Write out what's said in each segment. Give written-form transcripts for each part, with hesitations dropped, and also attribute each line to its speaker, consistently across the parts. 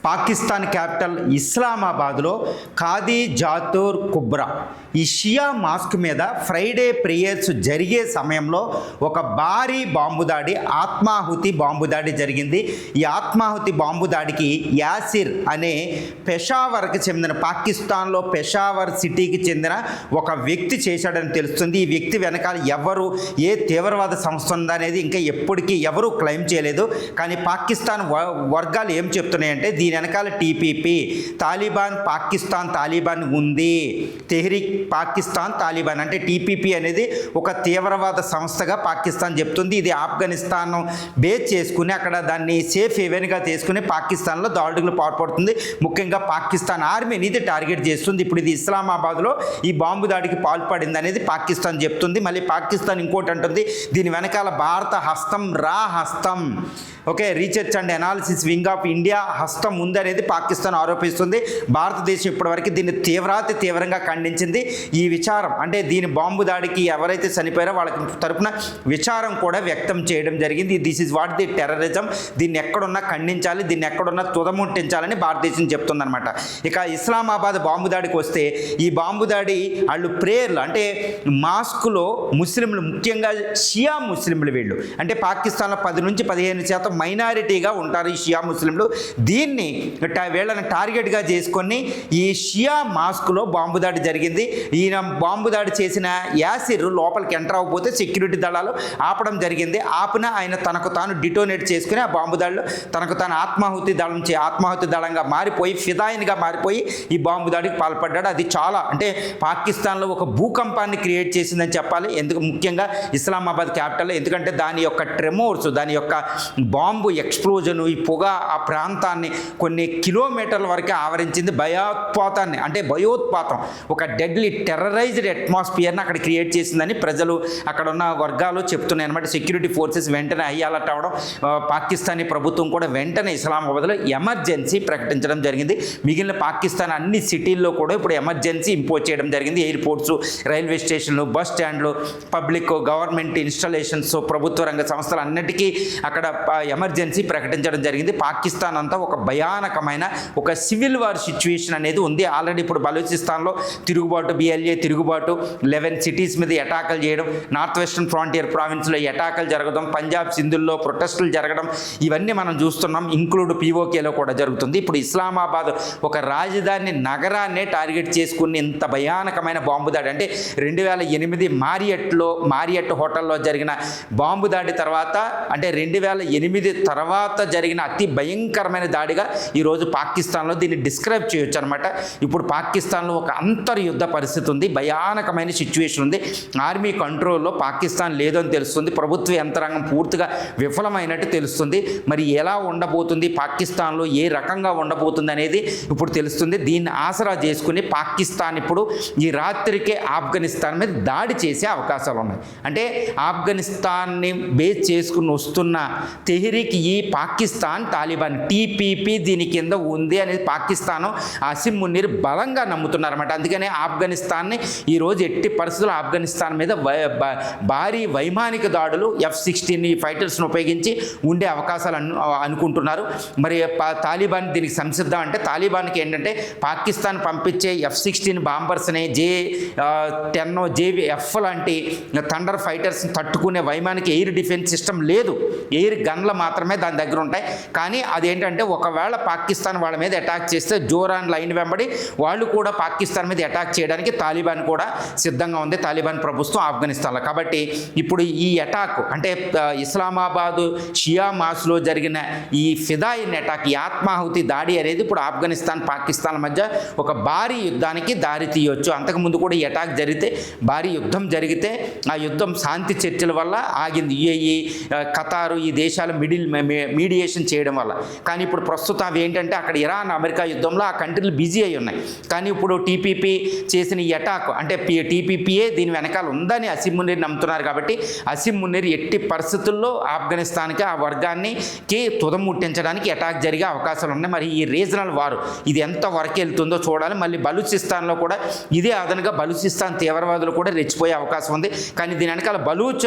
Speaker 1: Pakistan capital ఇస్లామాబాద్లో khadi జాతూర్ Kubra ఈ షియా mask మీద Friday prayers జరిగే సమయంలో ఒక భారీ బాంబు దాడి ఆత్మాహుతి బాంబు దాడి జరిగింది. ఈ ఆత్మాహుతి బాంబు దాడికి యాసిర్ అనే పెషావర్కి చెందిన పాకిస్తాన్లో పెషావర్ సిటీకి చెందిన ఒక వ్యక్తి చేశాడని తెలుస్తుంది. ఈ వ్యక్తి వెనకాల ఎవరు ఏ తీవ్రవాద సంస్థ ఉందనేది ఇంకా ఎప్పటికీ ఎవరూ క్లెయిమ్ చేయలేదు. కానీ పాకిస్తాన్ వర్గాలు ఏం చెప్తున్నాయంటే దీని వెనకాల టీపీపీ తాలిబాన్ పాకిస్తాన్ తాలిబాన్ ఉంది. తెహ్రీక్ పాకిస్తాన్ తాలిబాన్ అంటే టీపీపీ అనేది ఒక తీవ్రవాద సంస్థగా పాకిస్తాన్ చెప్తుంది. ఇది ఆఫ్ఘనిస్తాన్ బేస్ చేసుకుని అక్కడ దాన్ని సేఫ్ హెవెన్గా తీసుకుని పాకిస్తాన్లో దాడులు పాల్పడుతుంది. ముఖ్యంగా పాకిస్తాన్ ఆర్మీని ఇది టార్గెట్ చేస్తుంది. ఇప్పుడు ఇది ఇస్లామాబాద్లో ఈ బాంబు దాడికి పాల్పడింది అనేది పాకిస్తాన్ చెప్తుంది. మళ్ళీ పాకిస్తాన్ ఇంకోటి అంటుంది దీని వెనకాల భారత హస్తం హస్తం research and analysis wing of India హస్తం ఉందనేది పాకిస్తాన్ ఆరోపిస్తుంది. భారతదేశం ఇప్పటివరకు దీన్ని తీవ్రంగా ఖండించింది. ఈ విచారం అంటే దీని బాంబు దాడికి ఎవరైతే చనిపోయారో వాళ్ళకి తరపున విచారం కూడా వ్యక్తం చేయడం జరిగింది. This is what the terrorism. దీన్ని ఎక్కడున్నా ఖండించాలి, దీన్ని ఎక్కడున్నా తుదముట్టించాలని భారతదేశం చెప్తుందన్నమాట. ఇక ఇస్లామాబాద్ బాంబు దాడికి వస్తే ఈ బాంబు దాడి వాళ్ళు ప్రేయర్లు అంటే మాస్కులో ముస్లింలు ముఖ్యంగా షియా ముస్లింలు వీళ్ళు అంటే పాకిస్తాన్లో 10 నుంచి 15% మైనారిటీగా ఉంటారు ఈ షియా ముస్లింలు. దీన్ని వీళ్ళని టార్గెట్గా చేసుకొని ఈ షియా మాస్క్లో బాంబు దాడి జరిగింది. ఈయన బాంబు దాడి చేసిన యాసిర్ లోపలికి ఎంటర్ అవ్వకపోతే సెక్యూరిటీ దళాలు ఆపడం జరిగింది. ఆపిన ఆయన తనకు తాను డిటోనేట్ చేసుకుని ఆ బాంబు దాడిలో తనకు తాను ఆత్మాహుతి దళంగా మారిపోయి ఫిదాయిన్గా మారిపోయి ఈ బాంబు దాడికి పాల్పడ్డాడు. అది చాలా అంటే పాకిస్తాన్లో ఒక భూకంపాన్ని క్రియేట్ చేసిందని చెప్పాలి. ముఖ్యంగా ఇస్లామాబాద్ క్యాపిటల్ ఎందుకంటే దాని యొక్క ట్రెమోర్స్ దాని యొక్క బాంబు ఎక్స్ప్లోజన్ ఈ పొగ ఆ ప్రాంతాన్ని కొన్ని కిలోమీటర్ల వరకు ఆవరించింది. భయోత్పాతం ఒక డెడ్లీ టెర్రరైజ్డ్ అట్మాస్ఫియర్ని అక్కడ క్రియేట్ చేసిందని ప్రజలు అక్కడ ఉన్న వర్గాలు చెప్తున్నాయి అనమాట. సెక్యూరిటీ ఫోర్సెస్ వెంటనే హై అలర్ట్ అవ్వడం, పాకిస్తానీ ప్రభుత్వం కూడా వెంటనే ఇస్లామాబాద్లో ఎమర్జెన్సీ ప్రకటించడం జరిగింది. మిగిలిన పాకిస్తాన్ అన్ని సిటీల్లో కూడా ఇప్పుడు ఎమర్జెన్సీ ఇంపోజ్ చేయడం జరిగింది. ఎయిర్పోర్ట్స్, రైల్వే స్టేషన్లు, బస్ స్టాండ్లు, పబ్లిక్ గవర్నమెంట్ ఇన్స్టాలేషన్స్, ప్రభుత్వ రంగ సంస్థలు అన్నిటికీ అక్కడ ఎమర్జెన్సీ ప్రకటించడం జరిగింది. పాకిస్తాన్ అంతా ఒక భయానకమైన ఒక సివిల్ వార్ సిచ్యువేషన్ అనేది ఉంది. ఆల్రెడీ ఇప్పుడు బలూచిస్తాన్లో తిరుగుబాటు, BLA తిరుగుబాటు, 11 సిటీస్ మీద అటాకులు చేయడం, నార్త్ వెస్టర్న్ ఫ్రాంటియర్ ప్రావిన్స్లో అటాకులు జరగడం, పంజాబ్ సింధుల్లో ప్రొటెస్టులు జరగడం ఇవన్నీ మనం చూస్తున్నాం. ఇంక్లూడ్ POKలో కూడా జరుగుతుంది. ఇప్పుడు ఇస్లామాబాద్ ఒక రాజధాని నగరాన్నే టార్గెట్ చేసుకుని ఇంత భయానకమైన బాంబు దాడి అంటే 2008 మారియట్ హోటల్లో జరిగిన బాంబు దాడి తర్వాత అంటే 2008 తర్వాత జరిగిన అతి భయంకరమైన దాడిగా ఈరోజు పాకిస్తాన్లో దీన్ని డిస్క్రైబ్ చేయొచ్చు అనమాట. ఇప్పుడు పాకిస్తాన్లో ఒక అంతర్యుద్ధ పరిస్థితి ఉంది, భయానకమైన సిచ్యువేషన్ ఉంది. ఆర్మీ కంట్రోల్లో పాకిస్తాన్ లేదని తెలుస్తుంది. ప్రభుత్వ యంత్రాంగం పూర్తిగా విఫలమైనట్టు తెలుస్తుంది. మరి ఎలా ఉండబోతుంది పాకిస్తాన్లో, ఏ రకంగా ఉండబోతుంది అనేది ఇప్పుడు తెలుస్తుంది. దీన్ని ఆసరా చేసుకుని పాకిస్తాన్ ఇప్పుడు ఈ రాత్రికే ఆఫ్ఘనిస్తాన్ మీద దాడి చేసే అవకాశాలు ఉన్నాయి. అంటే ఆఫ్ఘనిస్తాన్ని బేస్ చేసుకుని వస్తున్న తెహ్రీక్ ఈ పాకిస్తాన్ తాలిబాన్ TPP దీని కింద ఉంది అనేది పాకిస్తాన్ అసిమ్ మునీర్ బలంగా నమ్ముతున్నారన్నమాట. అందుకనే ఆఫ్ఘనిస్తాన్ని ఈరోజు ఎట్టి పరిస్థితుల్లో ఆఫ్ఘనిస్తాన్ మీద భారీ వైమానిక దాడులు F-16 ఫైటర్స్ను ఉపయోగించి ఉండే అవకాశాలు అనుకుంటున్నారు. మరి తాలిబాన్ దీనికి సంసిద్ధం అంటే తాలిబాన్కి ఏంటంటే పాకిస్తాన్ పంపించే F-16 బాంబర్స్ని J-10 JF లాంటి థండర్ ఫైటర్స్ని తట్టుకునే వైమానిక ఎయిర్ డిఫెన్స్ సిస్టమ్ లేదు. ఎయిర్ గన్లు మాత్రమే దాని దగ్గర ఉంటాయి. కానీ అదేంటంటే ఒకవేళ పాకిస్తాన్ వాళ్ళ మీద అటాక్ చేస్తే జోరాన్ లైన్ వెంబడి వాళ్ళు కూడా పాకిస్తాన్ మీద అటాక్ చేయడానికి తాలిబాన్ కూడా సిద్ధంగా ఉంది, తాలిబాన్ ప్రభుత్వం ఆఫ్ఘనిస్తాన్లో. కాబట్టి ఇప్పుడు ఈ అటాక్ అంటే ఇస్లామాబాదు షియా మాస్లో జరిగిన ఈ ఫిదాయిన్ అటాక్, ఈ ఆత్మాహుతి దాడి అనేది ఇప్పుడు ఆఫ్ఘనిస్తాన్ పాకిస్తాన్ మధ్య ఒక భారీ యుద్ధానికి దారి తీయొచ్చు. అంతకుముందు కూడా ఈ అటాక్ జరిగితే భారీ యుద్ధం జరిగితే ఆ యుద్ధం శాంతి చర్చల వల్ల ఆగింది. UAE, ఖతారు ఈ దేశాలు మీడియేషన్ చేయడం వల్ల. కానీ ఇప్పుడు ప్రస్తుతం అవి ఏంటంటే అక్కడ ఇరాన్ అమెరికా యుద్ధంలో ఆ కంట్రీలు బిజీ అయి ఉన్నాయి. కానీ ఇప్పుడు TPP చేసిన ఈ అటాక్ అంటే TPPయే దీని వెనకాల ఉందని అసిమ్ మునీర్ నమ్ముతున్నారు. కాబట్టి అసిమ్ మునీర్ ఎట్టి పరిస్థితుల్లో ఆఫ్ఘనిస్తాన్కి ఆ వర్గానికి తుదముట్టించడానికి అటాక్ జరిగే అవకాశాలు ఉన్నాయి. మరి ఈ రీజనల్ వారు ఇది ఎంత వరకు వెళ్తుందో చూడాలి. మళ్ళీ బలూచిస్తాన్లో కూడా ఇదే అదనంగా బలూచిస్తాన్ తీవ్రవాదులు కూడా రెచ్చిపోయే అవకాశం ఉంది. కానీ దీని వెనకాల బలూచ్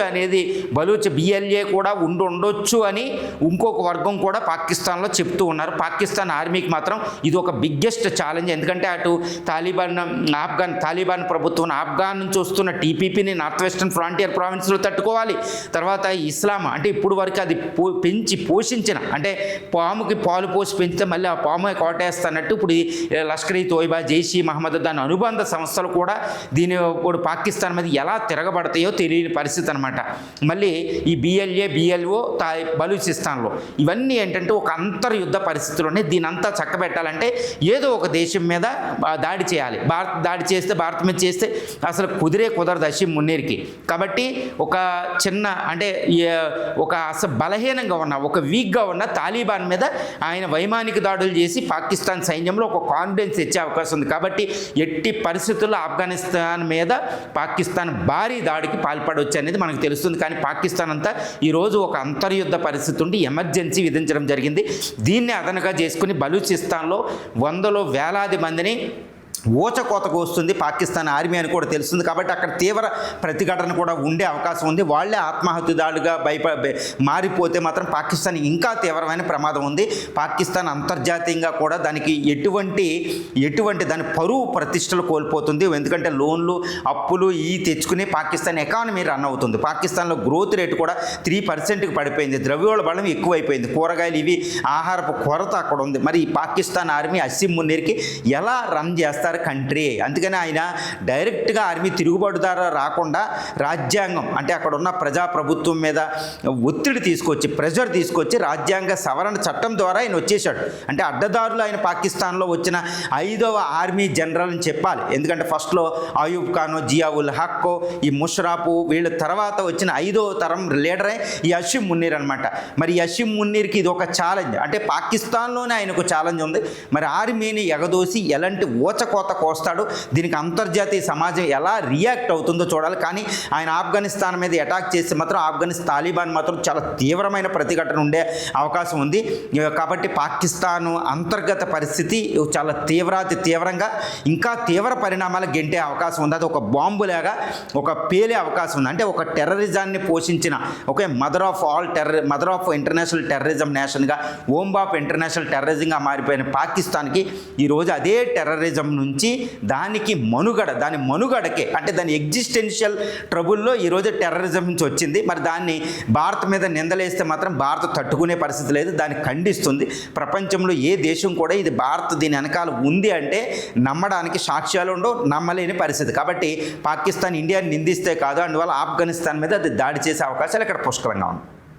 Speaker 1: BLA కూడా ఉండొచ్చు అని ఇంకొక వర్గం కూడా పాకిస్తాన్లో చెప్తూ ఉన్నారు. పాకిస్తాన్ ఆర్మీకి మాత్రం ఇది ఒక బిగ్గెస్ట్ ఛాలెంజ్. ఎందుకంటే అటు తాలిబాన్ ప్రభుత్వం ఆఫ్ఘాన్ నుంచి వస్తున్న టీపీపీని నార్త్ వెస్టర్న్ ఫ్రాంటియర్ ప్రావిన్స్లో తట్టుకోవాలి. తర్వాత ఇస్లాం అంటే ఇప్పుడు వరకు అది పెంచి పోషించిన, అంటే పాముకి పాలు పోసి పెంచితే మళ్ళీ ఆ పాము కోటేస్తానట్టు ఇప్పుడు లష్కర్ ఈ తోయిబా, జైషీ మహమ్మద్ దాని అనుబంధ సంస్థలు కూడా దీని ఇప్పుడు పాకిస్తాన్ మీద ఎలా తిరగబడతాయో తెలియని పరిస్థితి అనమాట. మళ్ళీ ఈ బిఎల్ఓ బలూచిస్తాన్లో ఇవన్నీ ఏంటంటే ఒక అంతర్యుద్ధ పరిస్థితుల్లోనే దీని అంతా చక్కబెట్టాలంటే ఏదో ఒక దేశం మీద దాడి చేయాలి. భారత్ దాడి చేస్తే, భారత్ మీద చేస్తే అసలు కుదరదు అసీం మున్నీర్కి. కాబట్టి ఒక చిన్న అంటే ఒక అసలు బలహీనంగా ఉన్న, ఒక వీక్గా ఉన్న తాలిబాన్ మీద ఆయన వైమానిక దాడులు చేసి పాకిస్తాన్ సైన్యంలో ఒక కాన్ఫిడెన్స్ ఇచ్చే అవకాశం ఉంది. కాబట్టి ఎట్టి పరిస్థితుల్లో ఆఫ్ఘనిస్తాన్ మీద పాకిస్తాన్ భారీ దాడికి పాల్పడవచ్చు అనేది మనకు తెలుస్తుంది. కానీ పాకిస్తాన్ అంతా ఈరోజు ఒక అంతర్యుద్ధ పరిస్థితి ఉండి ఎమర్జెన్సీ విధించడం జరిగింది. దీన్ని అదనగా చేసుకుని బలూచిస్తాన్లో వందలో వేలాది మందిని ఊచకోతకు వస్తుంది పాకిస్తాన్ ఆర్మీ అని కూడా తెలుస్తుంది. కాబట్టి అక్కడ తీవ్ర ప్రతిఘటన కూడా ఉండే అవకాశం ఉంది. వాళ్ళే ఆత్మహత్యదాడుగా మారిపోతే మాత్రం పాకిస్తాన్ ఇంకా తీవ్రమైన ప్రమాదం ఉంది. పాకిస్తాన్ అంతర్జాతీయంగా కూడా దానికి ఎటువంటి దాని పరువు ప్రతిష్టలు కోల్పోతుంది. ఎందుకంటే లోన్లు, అప్పులు తెచ్చుకుని పాకిస్తాన్ ఎకానమీ రన్ అవుతుంది. పాకిస్తాన్లో గ్రోత్ రేటు కూడా 3%కి పడిపోయింది. ద్రవ్యోళ బలం ఎక్కువైపోయింది. కూరగాయలు ఆహారపు కొరత అక్కడ ఉంది. మరి ఈ పాకిస్తాన్ ఆర్మీ అసీం మున్నీర్కి ఎలా రన్ చేస్తారు కంట్రీ? అందుకని ఆయన డైరెక్ట్గా ఆర్మీ తిరుగుబాటుదారు రాకుండా రాజ్యాంగం అంటే అక్కడ ఉన్న ప్రజాప్రభుత్వం మీద ఒత్తిడి తీసుకొచ్చి, ప్రెషర్ తీసుకొచ్చి రాజ్యాంగ సవరణ చట్టం ద్వారా ఆయన వచ్చేసాడు. అంటే అడ్డదారులు ఆయన పాకిస్తాన్లో వచ్చిన 5వ ఆర్మీ జనరల్ అని చెప్పాలి. ఎందుకంటే ఫస్ట్లో అయూబ్ ఖానో, జియావుల్ హక్కో, ఈ ముషరాఫు వీళ్ళ తర్వాత వచ్చిన 5వ తరం లీడరే ఈ అసీం మున్నీర్ అనమాట. మరి ఈ అసీం మున్నీర్కి ఇది ఒక ఛాలెంజ్. అంటే పాకిస్తాన్లోనే ఆయనకు ఛాలెంజ్ ఉంది. మరి ఆర్మీని ఎగదోసి ఎలాంటి ఊచకోత కోస్తాడు, దీనికి అంతర్జాతీయ సమాజం ఎలా రియాక్ట్ అవుతుందో చూడాలి. కానీ ఆయన ఆఫ్ఘనిస్తాన్ మీద అటాక్ చేస్తే మాత్రం తాలిబాన్ మాత్రం చాలా తీవ్రమైన ప్రతిఘటన ఉండే అవకాశం ఉంది. కాబట్టి పాకిస్తాన్ అంతర్గత పరిస్థితి చాలా తీవ్రంగా ఇంకా తీవ్ర పరిణామాలు గెంటే అవకాశం ఉంది. అది ఒక బాంబులాగా ఒక పేలే అవకాశం ఉంది. అంటే ఒక టెర్రరిజాన్ని పోషించిన మదర్ ఆఫ్ ఇంటర్నేషనల్ టెర్రరిజం నేషన్గా, హోమ్ ఆఫ్ ఇంటర్నేషనల్ టెర్రరిజంగా మారిపోయిన పాకిస్తాన్కి ఈరోజు అదే టెర్రరిజం నుంచి దాని మనుగడకే అంటే దాని ఎగ్జిస్టెన్షియల్ ట్రబుల్లో ఈరోజు టెర్రరిజం నుంచి వచ్చింది. మరి దాన్ని భారత్ మీద నిందలేస్తే మాత్రం భారత్ తట్టుకునే పరిస్థితి లేదు. దాన్ని ఖండిస్తుంది. ప్రపంచంలో ఏ దేశం కూడా ఇది భారత్ దీని వెనకాల ఉంది అంటే నమ్మడానికి సాక్ష్యాలు ఉండవు, నమ్మలేని పరిస్థితి. కాబట్టి పాకిస్తాన్ ఇండియాని నిందిస్తే కాదు, అందువల్ల ఆఫ్ఘనిస్తాన్ మీద అది దాడి చేసే అవకాశాలు ఇక్కడ పుష్కలంగా ఉన్నాయి.